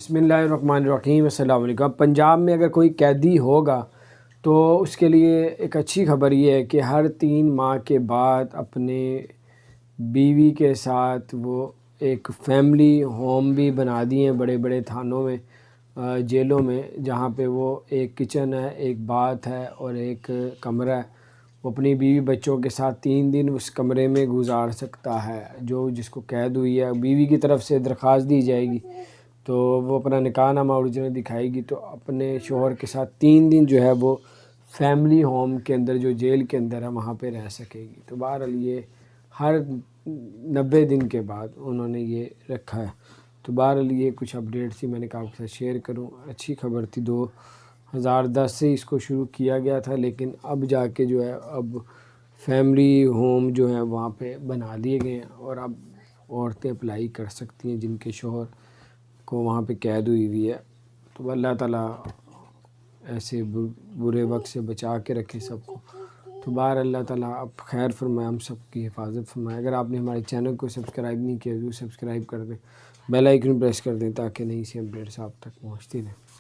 بسم اللہ الرحمن الرحیم۔ السلام علیکم۔ پنجاب میں اگر کوئی قیدی ہوگا تو اس کے لیے ایک اچھی خبر یہ ہے کہ ہر 3 ماہ کے بعد اپنے بیوی کے ساتھ وہ ایک فیملی ہوم بھی بنا دیے ہیں بڑے بڑے تھانوں میں، جیلوں میں، جہاں پہ وہ ایک کچن ہے، ایک باتھ ہے اور ایک کمرہ ہے۔ وہ اپنی بیوی بچوں کے ساتھ 3 دن اس کمرے میں گزار سکتا ہے۔ جس کو قید ہوئی ہے، بیوی کی طرف سے درخواست دی جائے گی تو وہ اپنا نکاح نامہ اوریجنل دکھائے گی تو اپنے شوہر کے ساتھ 3 دن جو ہے وہ فیملی ہوم کے اندر، جو جیل کے اندر ہے، وہاں پہ رہ سکے گی۔ تو بہرحال یہ ہر 90 دن کے بعد انہوں نے یہ رکھا ہے۔ تو بہرحال یہ کچھ اپڈیٹ تھی، میں نے کہا آپ کے ساتھ شیئر کروں۔ اچھی خبر تھی، 2010 سے اس کو شروع کیا گیا تھا، لیکن اب جا کے جو ہے اب فیملی ہوم جو ہے وہاں پہ بنا دیے گئے ہیں اور اب عورتیں اپلائی کر سکتی ہیں جن کے شوہر کو وہاں پہ قید ہوئی ہے۔ تو اللہ تعالیٰ ایسے برے وقت سے بچا کے رکھے سب کو۔ تو باہر اللہ تعالیٰ اب خیر فرمائے، ہم سب کی حفاظت فرمائے۔ اگر آپ نے ہمارے چینل کو سبسکرائب نہیں کیا تو سبسکرائب کر دیں، بیل آئیکن پریس کر دیں تاکہ نئی سی اپڈیٹس آپ تک پہنچتی رہیں۔